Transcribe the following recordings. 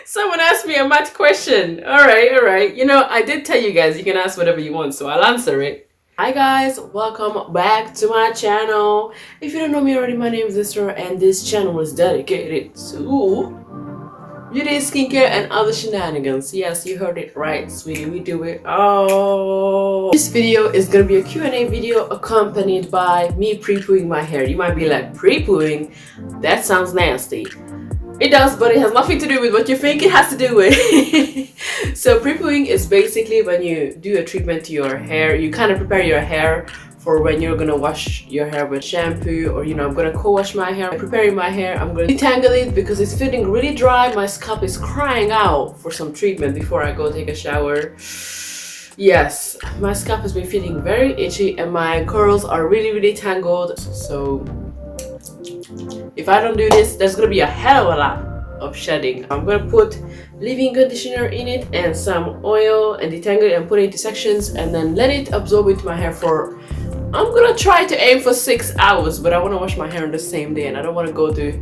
Someone asked me a math question. All right, all right. You know, I did tell you guys you can ask whatever you want, so I'll answer it. Hi guys, welcome back to my channel. If you don't know me already, my name is Isra, and this channel is dedicated to beauty, skincare, and other shenanigans. Yes, you heard it right, sweetie. We do it. Oh, this video is gonna be a Q&A video accompanied by me pre-pooing my hair. You might be like, pre-pooing? That sounds nasty. It does, but it has nothing to do with what you think it has to do with. So prepooing is basically when you do a treatment to your hair. You kind of prepare your hair for when you're gonna wash your hair with shampoo, or you know, I'm gonna co-wash my hair. I'm preparing my hair, I'm gonna detangle it because it's feeling really dry. My scalp is crying out for some treatment before I go take a shower. Yes, my scalp has been feeling very itchy and my curls are really tangled. So if I don't do this, there's gonna be a hell of a lot of shedding. I'm gonna put leave-in conditioner in it and some oil and detangle it and put it into sections and then let it absorb into my hair for, I'm gonna try to aim for 6 hours, but I want to wash my hair on the same day and I don't want to go to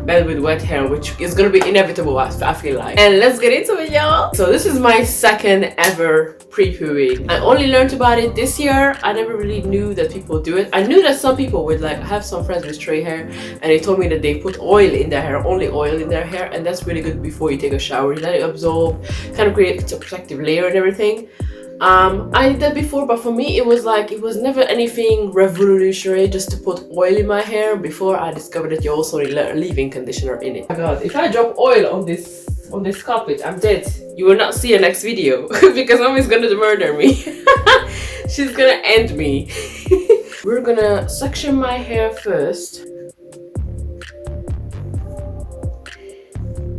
bed with wet hair, which is gonna be inevitable, I feel like. And let's get into it, y'all. So this is my second ever pre-pooing. I only learned about it this year. I never really knew that people do it. I knew that some people would, like, I have some friends with straight hair and they told me that they put oil in their hair, only oil in their hair, and that's really good before you take a shower. You let it absorb, kind of create a protective layer and everything. I did that before, but for me it was never anything revolutionary just to put oil in my hair before I discovered that you also need leave-in conditioner in it. Oh my god, if I drop oil on this carpet, I'm dead. You will not see a next video because mommy's gonna murder me. She's gonna end me. We're gonna section my hair first.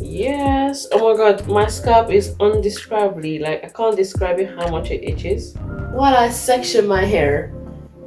Yes. Oh my god, my scalp is undescribably, like, I can't describe it how much it itches. While I section my hair,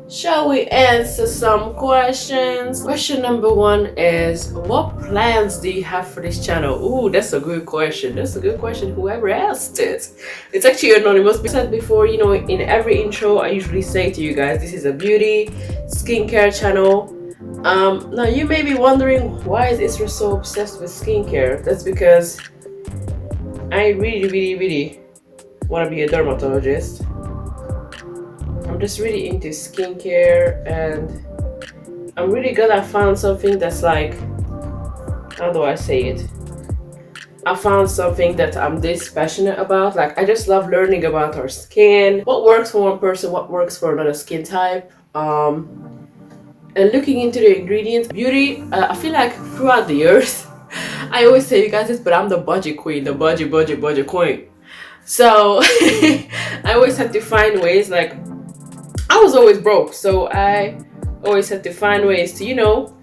shall we answer some questions? Question number 1 is, what plans do you have for this channel? Ooh, that's a good question. That's a good question, whoever asked it. It's actually anonymous. I said before, you know, in every intro I usually say to you guys, this is a beauty, skincare channel. Now you may be wondering, why is Isra so obsessed with skincare? That's because I really want to be a dermatologist. I'm just really into skincare and I'm really glad I found something that's like, how do I say it? I found something that I'm this passionate about. Like, I just love learning about our skin, what works for one person, what works for another skin type. And looking into the ingredients. Beauty, I feel like throughout the years, I always say you guys this, but I'm the budget queen, the budget queen. So I always had to find ways, like, I was always broke, so I always had to find ways to, you know,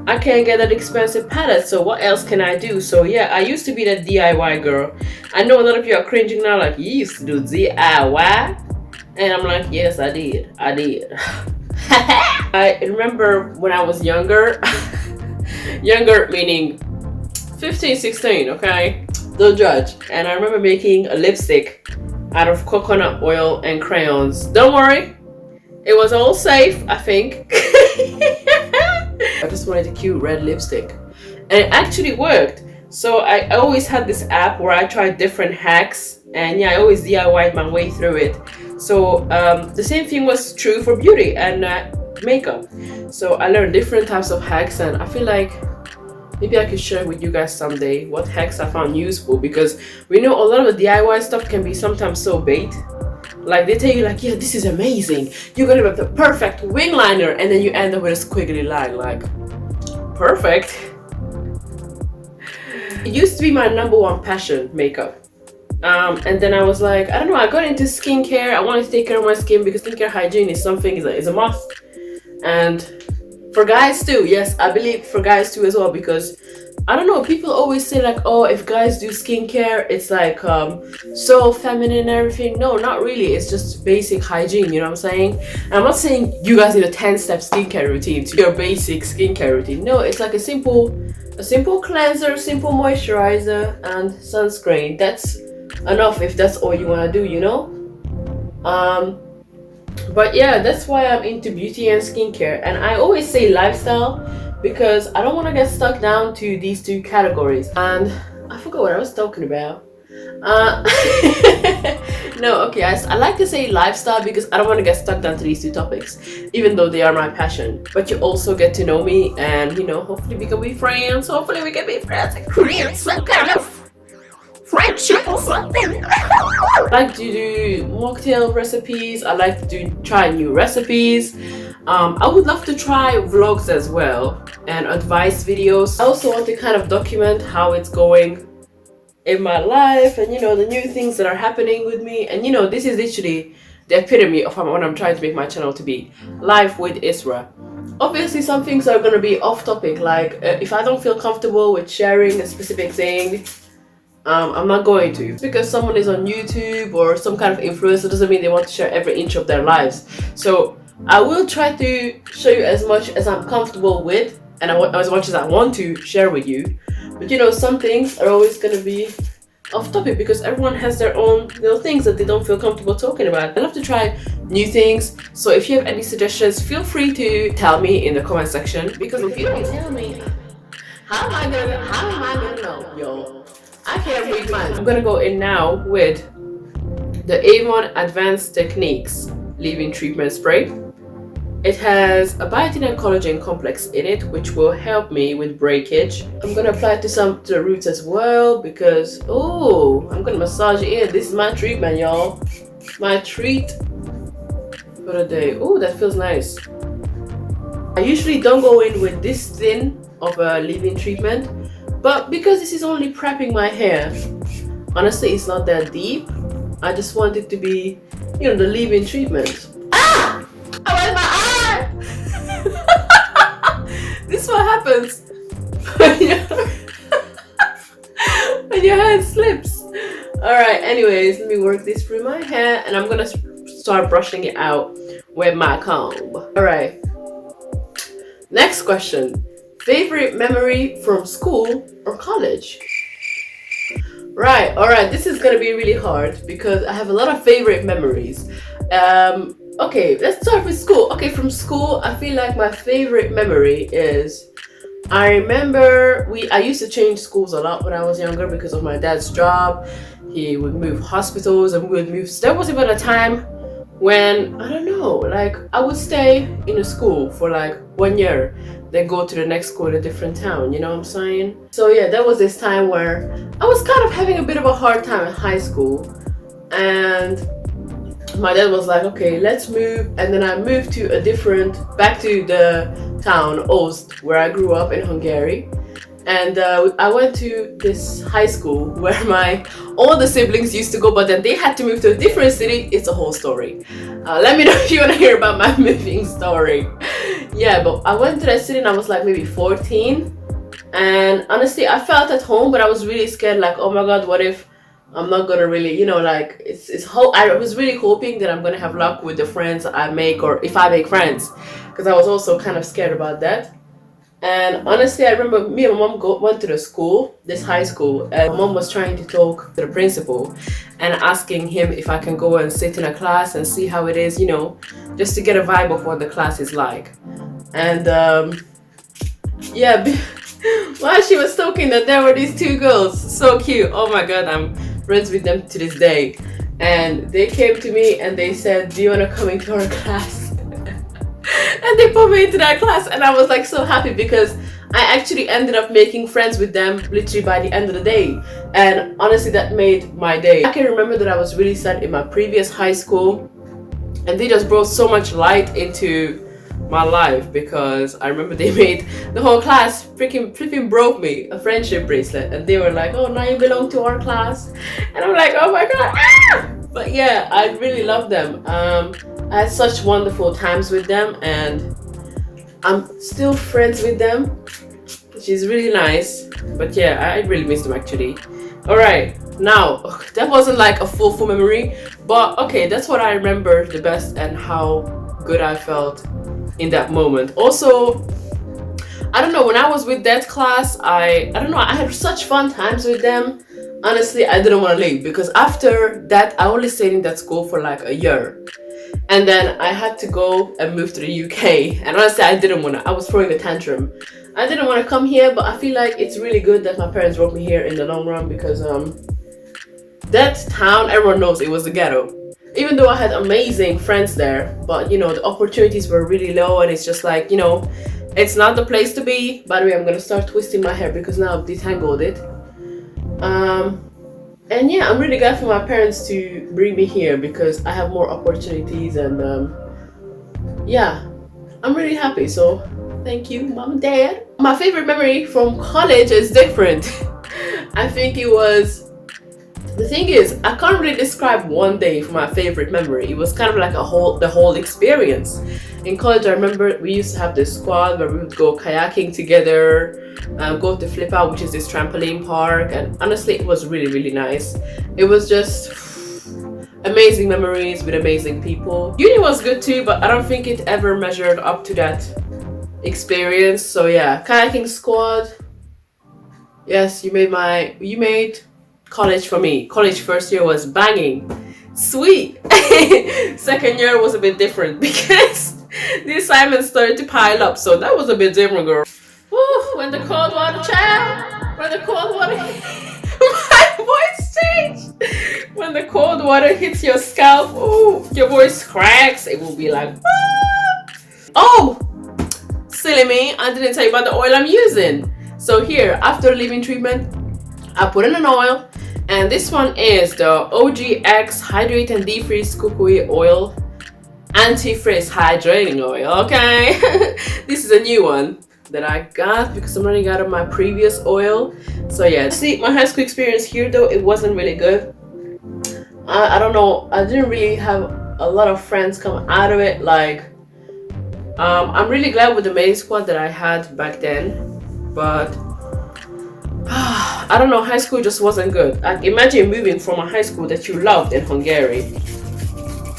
I can't get that expensive palette, so what else can I do? So yeah, I used to be that DIY girl. I know a lot of you are cringing now, like, you used to do DIY? And I'm like, yes, I did. I remember when I was younger, younger meaning 15, 16, okay? Don't judge. And I remember making a lipstick out of coconut oil and crayons. Don't worry, it was all safe, I think. I just wanted a cute red lipstick. And it actually worked. So I always had this app where I tried different hacks. And yeah, I always DIY'd my way through it. So the same thing was true for beauty and makeup. So I learned different types of hacks, and I feel like maybe I could share with you guys someday what hacks I found useful, because we know a lot of the DIY stuff can be sometimes so bait. Like, they tell you, like, yeah, this is amazing, you're gonna have the perfect wing liner, and then you end up with a squiggly line. Like, perfect. It used to be my #1 passion, makeup. And then I was like, I don't know, I got into skincare. I wanted to take care of my skin because skincare hygiene is something, is a must. And for guys too, yes, I believe for guys too as well, because I don't know, people always say like, oh, if guys do skincare, it's like so feminine and everything. No, not really. It's just basic hygiene, you know what I'm saying? And I'm not saying you guys need a 10-step skincare routine to your basic skincare routine. No, it's like a simple cleanser, simple moisturizer, and sunscreen. That's enough if that's all you want to do, you know. But yeah, that's why I'm into beauty and skincare. And I always say lifestyle because I don't want to get stuck down to these two categories. And I forgot what I was talking about. Uh, no, okay, I like to say lifestyle because I don't want to get stuck down to these two topics, even though they are my passion. But you also get to know me, and hopefully we can be friends. Hopefully we can be friends and create some kind of friendship or something. I like to do mocktail recipes. I like to try new recipes. I would love to try vlogs as well and advice videos. I also want to kind of document how it's going in my life, and the new things that are happening with me. And this is literally the epitome of what I'm trying to make my channel to be: life with Isra. Obviously some things are going to be off topic, like if I don't feel comfortable with sharing a specific thing, I'm not going to. Because someone is on YouTube or some kind of influencer doesn't mean they want to share every inch of their lives. So I will try to show you as much as I'm comfortable with, and as much as I want to share with you. But some things are always going to be off topic because everyone has their own little things that they don't feel comfortable talking about. I love to try new things. So if you have any suggestions, feel free to tell me in the comment section. Because if you don't tell me, how am I gonna know, yo? I can't read mine. I'm gonna go in now with the Avon Advanced Techniques Leave-In Treatment Spray. It has a biotin and collagen complex in it, which will help me with breakage. I'm gonna apply it to the roots as well because, I'm gonna massage it in. This is my treatment, y'all. My treat for the day. Oh, that feels nice. I usually don't go in with this thin of a leave-in treatment, but because this is only prepping my hair, honestly, it's not that deep. I just want it to be, the leave-in treatment. Ah! I went my eye! This is what happens when your hand slips. Alright, anyways, let me work this through my hair, and I'm gonna start brushing it out with my comb. Alright, next question. Favorite memory from school or college? Right, alright, this is gonna be really hard because I have a lot of favorite memories. Okay, let's start with school. Okay, from school, I feel like my favorite memory is, I remember I used to change schools a lot when I was younger because of my dad's job. He would move hospitals and we would move. So there was even a time when, I don't know, like I would stay in a school for like 1 year, then go to the next school in a different town, you know what I'm saying? So yeah, there was this time where I was kind of having a bit of a hard time in high school, and my dad was like, okay, let's move. And then I moved to back to the town, Ost, where I grew up in Hungary. And I went to this high school where all the siblings used to go, but then they had to move to a different city. It's a whole story. Let me know if you want to hear about my moving story. Yeah, but I went to that city and I was like maybe 14. And honestly, I felt at home, but I was really scared, like, oh my God, what if I'm not gonna really, like I was really hoping that I'm gonna have luck with the friends I make, or if I make friends, because I was also kind of scared about that. And honestly, I remember me and my mom went to this high school, and my mom was trying to talk to the principal and asking him if I can go and sit in a class and see how it is, just to get a vibe of what the class is like. And yeah, while she was talking, that there were these two girls, so cute. Oh my God, I'm friends with them to this day. And they came to me and they said, do you want to come into our class? And they put me into that class, and I was like so happy because I actually ended up making friends with them literally by the end of the day. And honestly, that made my day. I can remember that I was really sad in my previous high school, and they just brought so much light into my life because I remember they made the whole class freaking broke me a friendship bracelet, and they were like, oh, now you belong to our class. And I'm like, oh my God, ah! But yeah, I really love them. I had such wonderful times with them, and I'm still friends with them, which is really nice. But yeah, I really miss them actually. Alright, now that wasn't like a full memory, but okay, that's what I remember the best and how good I felt in that moment. Also, I don't know, when I was with that class, I don't know, I had such fun times with them. Honestly, I didn't want to leave because after that, I only stayed in that school for like a year. And then I had to go and move to the UK. And honestly, I didn't want to. I was throwing a tantrum. I didn't want to come here, but I feel like it's really good that my parents brought me here in the long run because that town, everyone knows it was the ghetto. Even though I had amazing friends there, but you know, the opportunities were really low, and it's just like, you know, it's not the place to be. By the way, I'm gonna start twisting my hair because now I've detangled it. And yeah, I'm really glad for my parents to bring me here because I have more opportunities, and yeah, I'm really happy. So thank you, mom and dad. My favorite memory from college is different. I think it was, the thing is, I can't really describe one day for my favorite memory. It was kind of like the whole experience. In college, I remember we used to have this squad where we would go kayaking together, go to Flip Out, which is this trampoline park, and honestly, it was really, really nice. It was just amazing memories with amazing people. Uni was good too, but I don't think it ever measured up to that experience. So yeah, kayaking squad. Yes, you made college for me. College first year was banging, sweet. Second year was a bit different because the assignments started to pile up, so that was a bit different, girl. Woo, when the cold water, child, when the cold water, my voice changed. When the cold water hits your scalp, ooh, your voice cracks. It will be like, ah. Oh, silly me, I didn't tell you about the oil I'm using. So here, after leave-in treatment, I put in an oil, and this one is the OGX Hydrate and Defrizz Kukui oil, Anti-Frizz hydrating oil. Okay, this is a new one that I got because I'm running out of my previous oil. So yeah, see, my high school experience here though, it wasn't really good. I don't know, I didn't really have a lot of friends come out of it. Like, I'm really glad with the main squad that I had back then, but I don't know, high school just wasn't good. Like, imagine moving from a high school that you loved in Hungary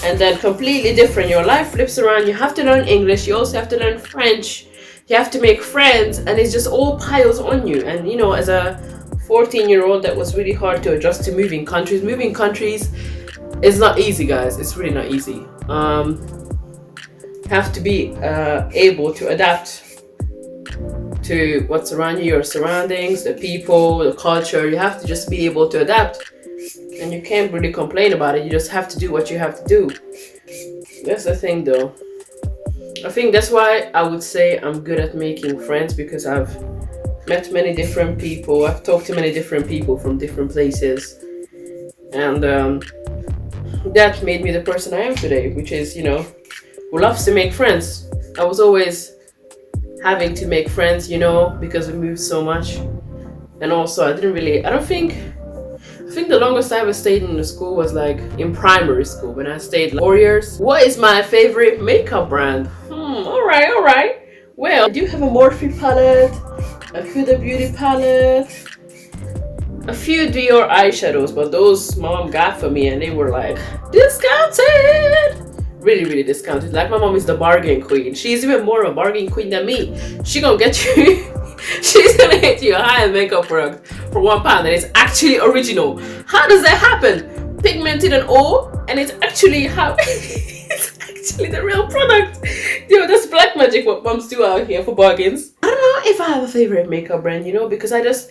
and then completely different. Your life flips around. You have to learn English. You also have to learn French. You have to make friends, and it's just all piles on you. And you know, as a 14-year-old, that was really hard to adjust to moving countries. Moving countries is not easy, guys. It's really not easy. You have to be able to adapt to what's around you, your surroundings, the people, the culture. You have to just be able to adapt, and you can't really complain about it. You just have to do what you have to do. That's the thing though. I think that's why I would say I'm good at making friends, because I've met many different people. I've talked to many different people from different places, and that made me the person I am today, which is, you know, who loves to make friends. I was always having to make friends, you know, because we moved so much. And also I think the longest I ever stayed in the school was like in primary school, when I stayed like 4 years. What is my favorite makeup brand? Alright. Well, I do have a Morphe palette, a Huda Beauty palette, a few Dior eyeshadows, but those mom got for me and they were like discounted. Really, really discounted. Like, my mom is the bargain queen. She's even more of a bargain queen than me. She gonna get you she's gonna get you a high-end makeup product for £1 and it's actually original. How does that happen? Pigmented and all, and it's actually it's actually the real product. Yo, that's black magic what moms do out here for bargains. I don't know if I have a favorite makeup brand, you know, because I just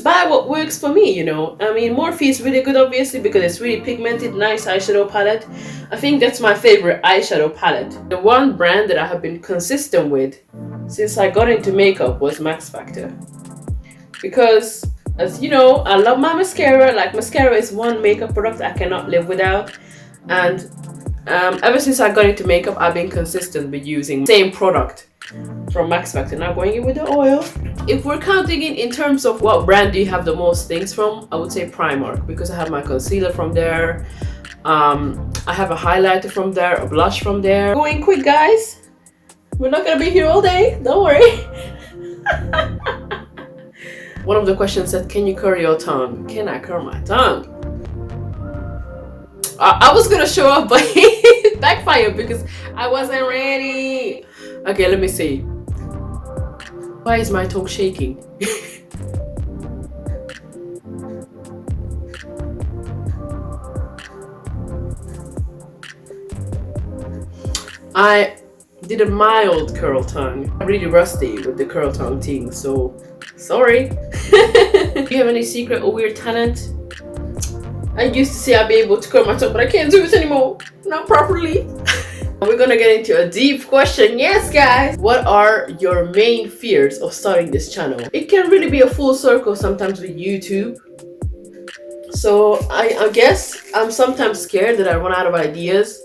buy what works for me, you know. I mean, Morphe is really good, obviously, because it's really pigmented, nice eyeshadow palette. I think that's my favorite eyeshadow palette. The one brand that I have been consistent with since I got into makeup was Max Factor, because, as you know, I love my mascara. Like, mascara is one makeup product I cannot live without, and ever since I got into makeup, I've been consistent with using the same product from Max Factor. Now going in with the oil. If we're counting it in terms of what brand do you have the most things from, I would say Primark, because I have my concealer from there. I have a highlighter from there, a blush from there. Going quick, guys. We're not gonna be here all day, don't worry. One of the questions said, can you curl your tongue? Can I curl my tongue? I was gonna show up, but it backfired because I wasn't ready. Okay, let me see. Why is my tongue shaking? did a mild curl tongue. I'm really rusty with the curl tongue thing, so sorry. Do you have any secret or weird talent? I used to say I'd be able to curl my tongue, but I can't do it anymore. Not properly. We're gonna get into a deep question. Yes, guys. What are your main fears of starting this channel? It can really be a full circle sometimes with YouTube. So I guess I'm sometimes scared that I run out of ideas.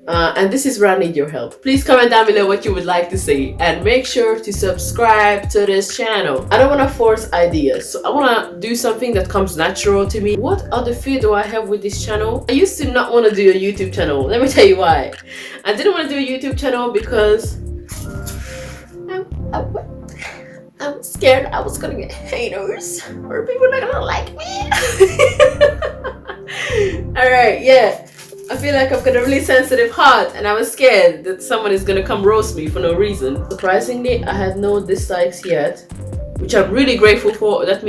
And this is where I need your help. Please comment down below what you would like to see, and make sure to subscribe to this channel. I don't want to force ideas, so I want to do something that comes natural to me. What other fear do I have with this channel? I used to not want to do a YouTube channel. Let me tell you why. I didn't want to do a YouTube channel because I'm scared I was gonna get haters or people not gonna like me. Alright, yeah. I feel like I've got a really sensitive heart, and I was scared that someone is gonna come roast me for no reason. Surprisingly, I had no dislikes yet, which I'm really grateful for. That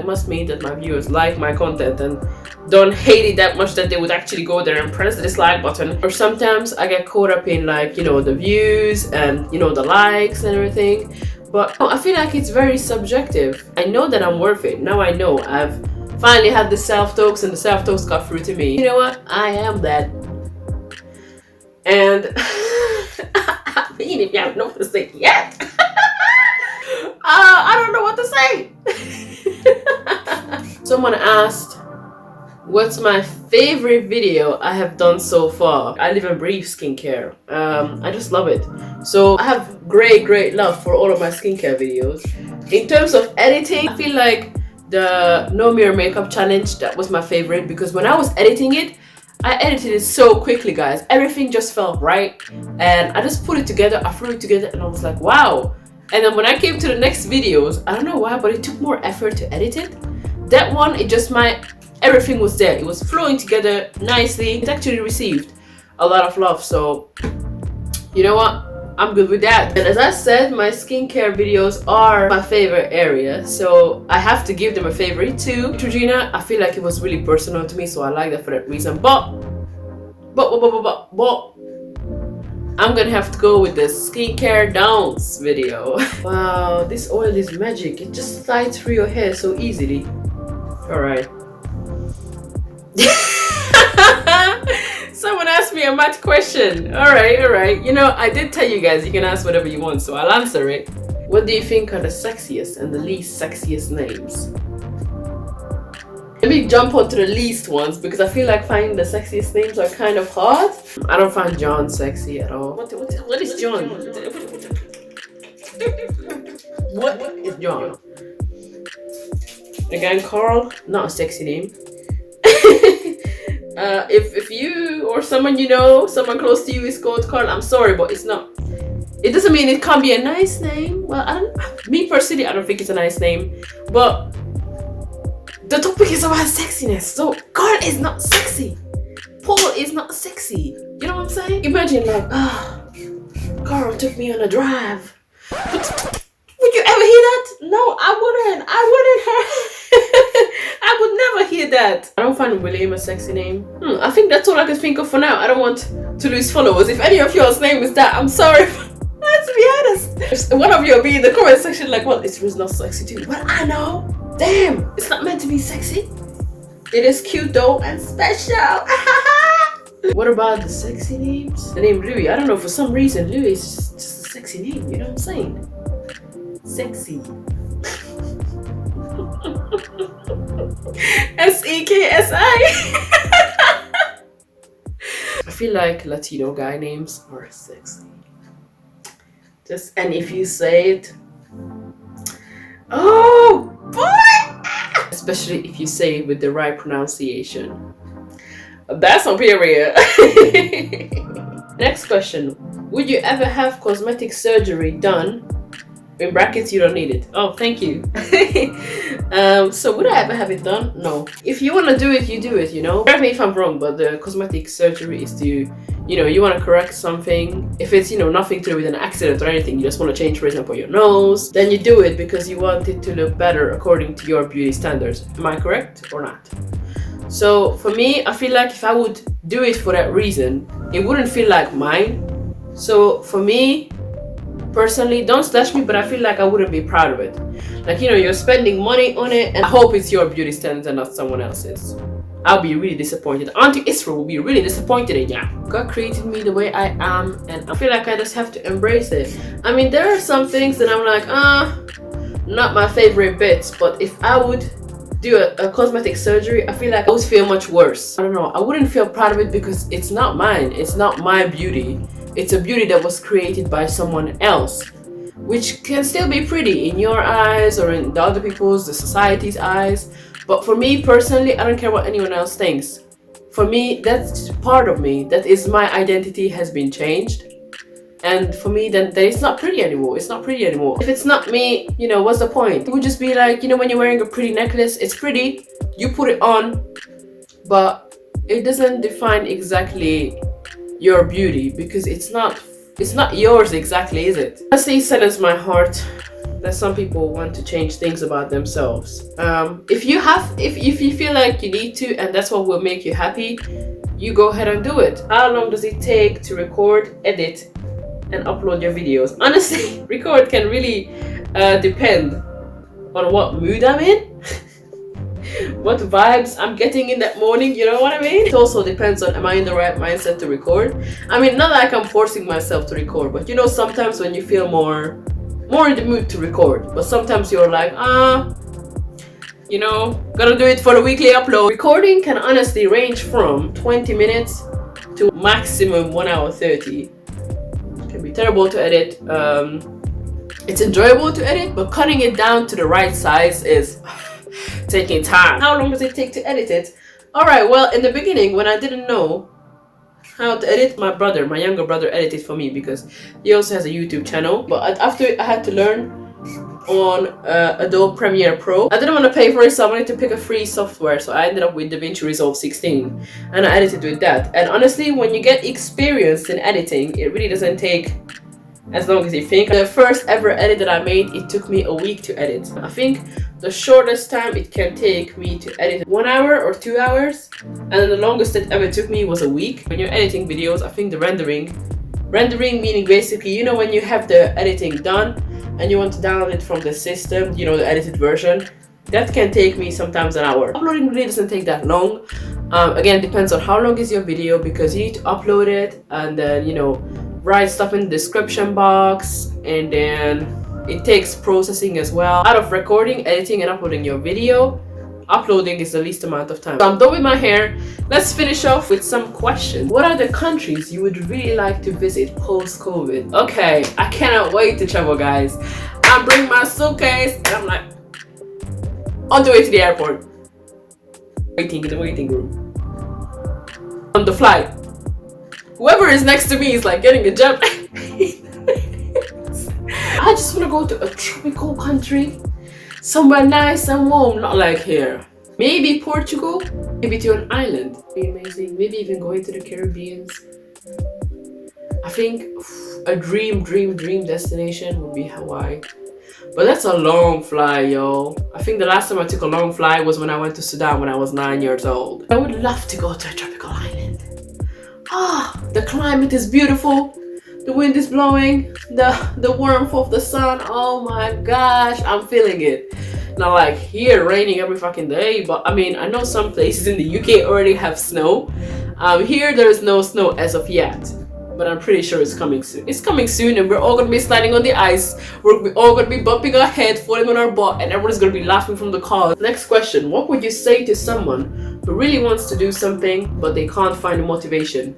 must mean that my viewers like my content and don't hate it that much that they would actually go there and press the dislike button. Or sometimes I get caught up in, like, you know, the views and, you know, the likes and everything. But I feel like it's very subjective. I know that I'm worth it. Now I know I've finally had the self-talks, and the self-talks got through to me. You know what? I am that. And I mean, if you have noticed it yet, I don't know what to say. Someone asked, what's my favorite video I have done so far? I live and breathe skincare. I just love it. So I have great love for all of my skincare videos. In terms of editing, I feel like the No Mirror Makeup Challenge, that was my favorite, because when I was editing it, I edited it so quickly, guys. Everything just felt right, and I just put it together, I threw it together, and I was like, wow. And then when I came to the next videos, I don't know why, but it took more effort to edit it. That one, everything was there. It was flowing together nicely. It actually received a lot of love, so you know what? I'm good with that. And as I said, my skincare videos are my favorite area, so I have to give them a favorite too. Regina, I feel like it was really personal to me, so I like that for that reason. But I'm gonna have to go with the skincare downs video. Wow, this oil is magic. It just slides through your hair so easily. Alright. Someone asked me a math question. Alright. You know, I did tell you guys you can ask whatever you want, so I'll answer it. What do you think are the sexiest and the least sexiest names? Let me jump onto the least ones, because I feel like finding the sexiest names are kind of hard. I don't find John sexy at all. What is John? What is John? Again, Carl, not a sexy name. If you or someone you know, someone close to you is called Carl, I'm sorry, but it's not. It doesn't mean it can't be a nice name. Well, me personally, I don't think it's a nice name. But the topic is about sexiness, so Carl is not sexy. Paul is not sexy. You know what I'm saying? Imagine like, Carl took me on a drive. Would you ever hear that? No, I wouldn't. I would never hear that. I don't find William a sexy name. I think that's all I can think of for now. I don't want to lose followers. If any of yours name is that, I'm sorry. Let's be honest. If one of you will be in the comment section like, well, it's not sexy too. Well, I know. Damn, it's not meant to be sexy. It is cute though and special. What about the sexy names? The name Louis. I don't know, for some reason Louis is just a sexy name. You know what I'm saying? Sexy. S-E-K-S-I. I feel like Latino guy names are sexy. And if you say it, oh boy, especially if you say it with the right pronunciation. That's on period. Next question. Would you ever have cosmetic surgery done? In brackets, you don't need it. Oh, thank you. So would I ever have it done? No. If you want to do it, you do it, you know. Correct me if I'm wrong, but the cosmetic surgery is to, you know, you want to correct something. If it's, you know, nothing to do with an accident or anything, you just want to change, for example, your nose, then you do it because you want it to look better according to your beauty standards. Am I correct or not? So for me, I feel like if I would do it for that reason, it wouldn't feel like mine. So for me, personally, don't slash me, but I feel like I wouldn't be proud of it. Like, you know, you're spending money on it, and I hope it's your beauty standards and not someone else's. I'll be really disappointed. Auntie Israel will be really disappointed in ya. God created me the way I am, and I feel like I just have to embrace it. I mean, there are some things that I'm like, not my favorite bits, but if I would do a cosmetic surgery, I feel like I would feel much worse. I don't know, I wouldn't feel proud of it because it's not mine. It's not my beauty. It's a beauty that was created by someone else, which can still be pretty in your eyes or in the other people's, the society's eyes. But for me personally, I don't care what anyone else thinks. For me, that's part of me. That is my identity has been changed. And for me, then it's not pretty anymore. It's not pretty anymore. If it's not me, you know, what's the point? It would just be like, you know, when you're wearing a pretty necklace, it's pretty, you put it on, but it doesn't define exactly your beauty because it's not yours exactly, is it? Honestly, it saddens my heart that some people want to change things about themselves. If you feel like you need to, and that's what will make you happy, you go ahead and do it. How long does it take to record, edit, and upload your videos? Honestly, record can really depend on what mood I'm in, what vibes I'm getting in that morning, you know what I mean? It also depends on, am I in the right mindset to record? I mean, not like I'm forcing myself to record, but you know, sometimes when you feel more in the mood to record, but sometimes you're like, you know, gotta do it for the weekly upload. Recording can honestly range from 20 minutes to maximum 1 hour 30. It can be terrible to edit. It's enjoyable to edit, but cutting it down to the right size is taking time. How long does it take to edit it? Alright, well, in the beginning, when I didn't know how to edit, my younger brother edited for me because he also has a YouTube channel. But after I had to learn on Adobe Premiere Pro, I didn't want to pay for it, so I wanted to pick a free software. So I ended up with DaVinci Resolve 16 and I edited with that. And honestly, when you get experience in editing, it really doesn't take as long as you think. The first ever edit that I made, it took me a week to edit. I think the shortest time it can take me to edit 1 hour or 2 hours, and the longest it ever took me was a week. When you're editing videos, I think the rendering meaning basically, you know, when you have the editing done and you want to download it from the system, you know, the edited version, that can take me sometimes an hour. Uploading really doesn't take that long. Again, depends on how long is your video, because you need to upload it and then, you know, write stuff in the description box, and then it takes processing as well. Out of recording, editing, and uploading your video, uploading is the least amount of time. So I'm done with my hair. Let's finish off with some questions. What are the countries you would really like to visit post-COVID? Okay, I cannot wait to travel, guys. I'm bringing my suitcase and I'm like on the way to the airport, waiting in the waiting room on the flight. Whoever is next to me is like getting a jump. I just want to go to a tropical country, somewhere nice and warm, not like here. Maybe Portugal, maybe to an island. Be amazing. Maybe even going to the Caribbean. I think a dream destination would be Hawaii. But that's a long flight, yo. I think the last time I took a long flight was when I went to Sudan when I was 9 years old. I would love to go to a tropical island. The climate is beautiful. The wind is blowing. The warmth of the sun. Oh my gosh, I'm feeling it. Not like here raining every fucking day, but I mean, I know some places in the UK already have snow. Here there is no snow as of yet, but I'm pretty sure it's coming soon. It's coming soon, and we're all gonna be sliding on the ice. We're all gonna be bumping our head, falling on our butt, and everyone's gonna be laughing from the car. Next question: what would you say to someone who really wants to do something but they can't find the motivation?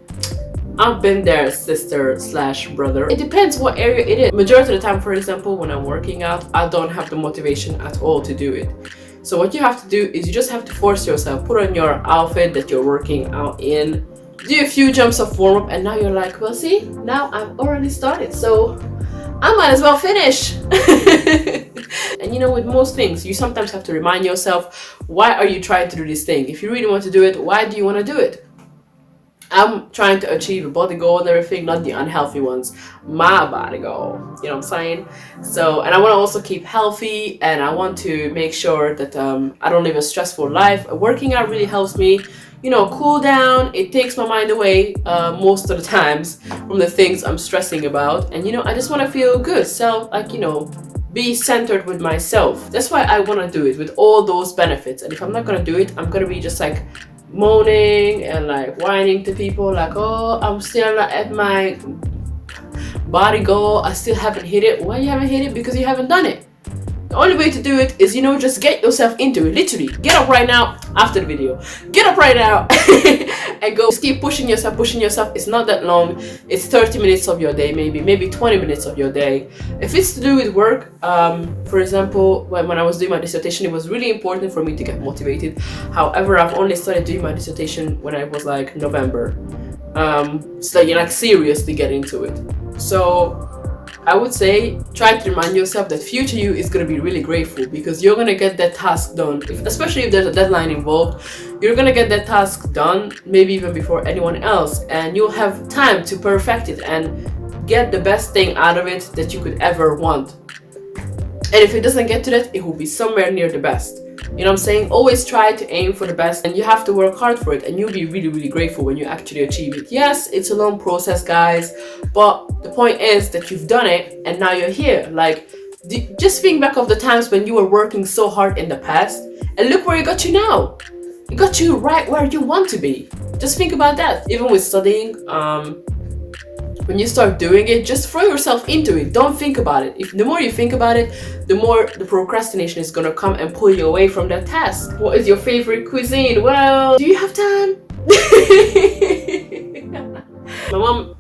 I've been there, sister slash brother. It depends what area it is. Majority of the time, for example, when I'm working out, I don't have the motivation at all to do it. So what you have to do is you just have to force yourself, put on your outfit that you're working out in, do a few jumps of warm up, and now you're like, well, see, now I've already started, so I might as well finish. And you know, with most things, you sometimes have to remind yourself, why are you trying to do this thing? If you really want to do it, why do you want to do it? I'm trying to achieve a body goal and everything, not the unhealthy ones. My body goal, you know what I'm saying? So, and I want to also keep healthy, and I want to make sure that I don't live a stressful life. Working out really helps me you know, cool down. It takes my mind away most of the times from the things I'm stressing about. And, you know, I just want to feel good. So, like, you know, be centered with myself. That's why I want to do it with all those benefits. And if I'm not going to do it, I'm going to be just like moaning and like whining to people like, oh, I'm still not at my body goal. I still haven't hit it. Why you haven't hit it? Because you haven't done it. The only way to do it is, you know, just get yourself into it. Literally, get up right now after the video. Get up right now and go. Just keep pushing yourself, pushing yourself. It's not that long. It's 30 minutes of your day, maybe 20 minutes of your day. If it's to do with work, for example, when I was doing my dissertation, it was really important for me to get motivated. However, I've only started doing my dissertation when I was like November. So you like seriously get into it. So I would say try to remind yourself that future you is going to be really grateful because you're going to get that task done. Especially if there's a deadline involved, you're going to get that task done maybe even before anyone else, and you'll have time to perfect it and get the best thing out of it that you could ever want. And if it doesn't get to that, it will be somewhere near the best. You know what I'm saying? Always try to aim for the best, and you have to work hard for it, and you'll be really, really grateful when you actually achieve it. Yes, it's a long process, guys, but the point is that you've done it and now you're here. Like, just think back of the times when you were working so hard in the past, and look where it got you now. It got you right where you want to be. Just think about that. Even with studying, when you start doing it, just throw yourself into it. Don't think about it. If the more you think about it, the more the procrastination is gonna come and pull you away from that task. What is your favorite cuisine? Well, do you have time? My mom,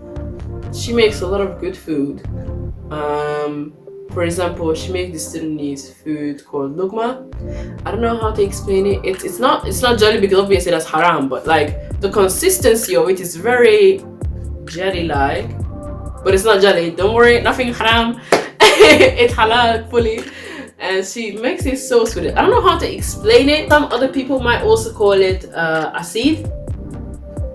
she makes a lot of good food. For example, she makes this Sudanese food called lugma. I don't know how to explain it. It's not jelly because obviously that's haram, but like the consistency of it is very jelly-like, but it's not jelly. Don't worry, nothing haram. It's halal fully, and she makes this sauce with it. I don't know how to explain it. Some other people might also call it asid.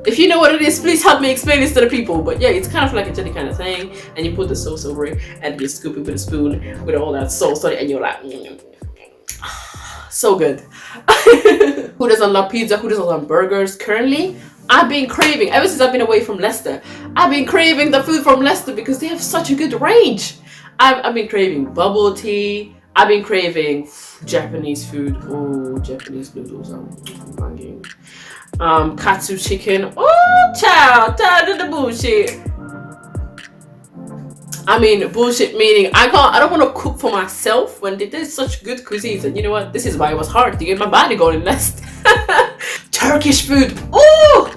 If you know what it is, please help me explain this to the people. But yeah, it's kind of like a jelly kind of thing, and you put the sauce over it, and you scoop it with a spoon with all that sauce on it, and you're like, so good. Who doesn't love pizza? Who doesn't love burgers? Currently, I've been craving, ever since I've been away from Leicester, I've been craving the food from Leicester because they have such a good range. I've been craving bubble tea. I've been craving Japanese food. Oh, Japanese noodles. I'm banging. Katsu chicken. Oh, child, tired of the bullshit. I mean, bullshit meaning I don't want to cook for myself when there's such good cuisines. And you know what? This is why it was hard to get my body going in Leicester. Turkish food. Oh,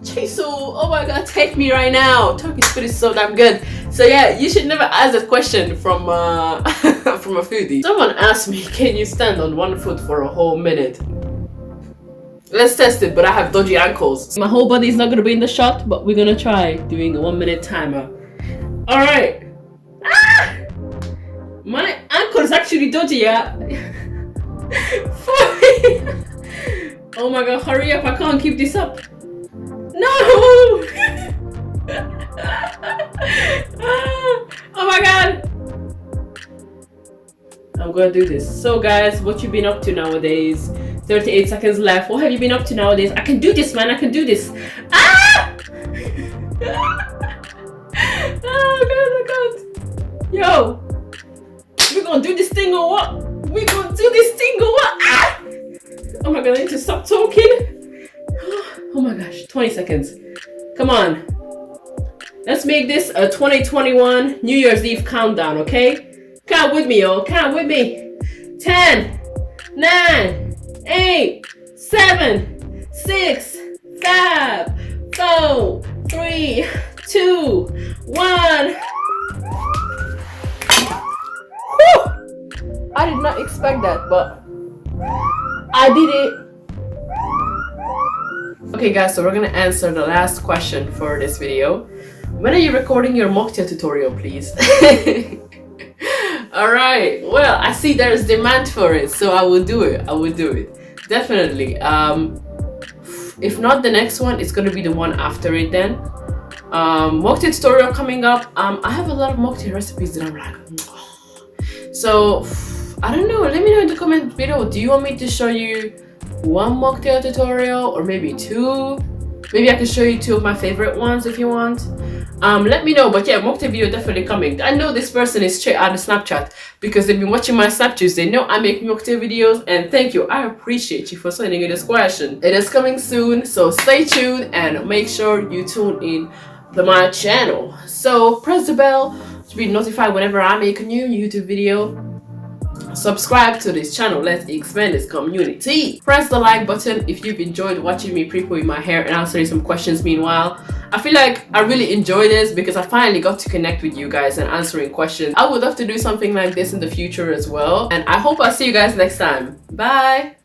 Chisu. Oh my god, take me right now. Turkish food is so damn good. So yeah, you should never ask that question from from a foodie. Someone asked me, can you stand on one foot for a whole minute? Let's test it, but I have dodgy ankles. My whole body is not gonna be in the shot, but we're gonna try doing a 1 minute timer. All right. Ah! My ankle is actually dodgy, yeah. Oh my god, hurry up, I can't keep this up. No! Oh my god! I'm gonna do this. So guys, what you been up to nowadays? 38 seconds left. What have you been up to nowadays? I can do this, man, I can do this. Ah! Oh god. Yo! We're gonna do this thing or what? We're gonna do this thing or what? Ah! Oh my god, I need to stop talking. Oh my gosh, 20 seconds. Come on. Let's make this a 2021 New Year's Eve countdown, okay? Count with me, yo. Count with me. 10, 9, 8, 7, 6, 5, 4, 3, 2, 1. Whew! I did not expect that, but I did it. Okay guys, so we're gonna answer the last question for this video. When are you recording your mocktail tutorial, please? Alright, well, I see there's demand for it, so I will do it. I will do it. Definitely. If not the next one, it's gonna be the one after it then. Mocktail tutorial coming up. I have a lot of mocktail recipes that I'm like, so I don't know, let me know in the comment below. Do you want me to show you one mocktail tutorial or maybe two. Maybe I can show you two of my favorite ones if you want. Let me know. But yeah, mocktail video definitely coming. I know this person is straight out of Snapchat because they've been watching my Snapchats. They know I make mocktail videos, and thank you. I appreciate you for sending me this question. It is coming soon, so stay tuned and make sure you tune in to my channel. So press the bell to be notified whenever I make a new YouTube video. Subscribe to this channel. Let's expand this community. Press the like button if you've enjoyed watching me prepoo my hair and answering some questions meanwhile. I feel like I really enjoy this because I finally got to connect with you guys and answering questions. I would love to do something like this in the future as well. And I hope I'll see you guys next time. Bye!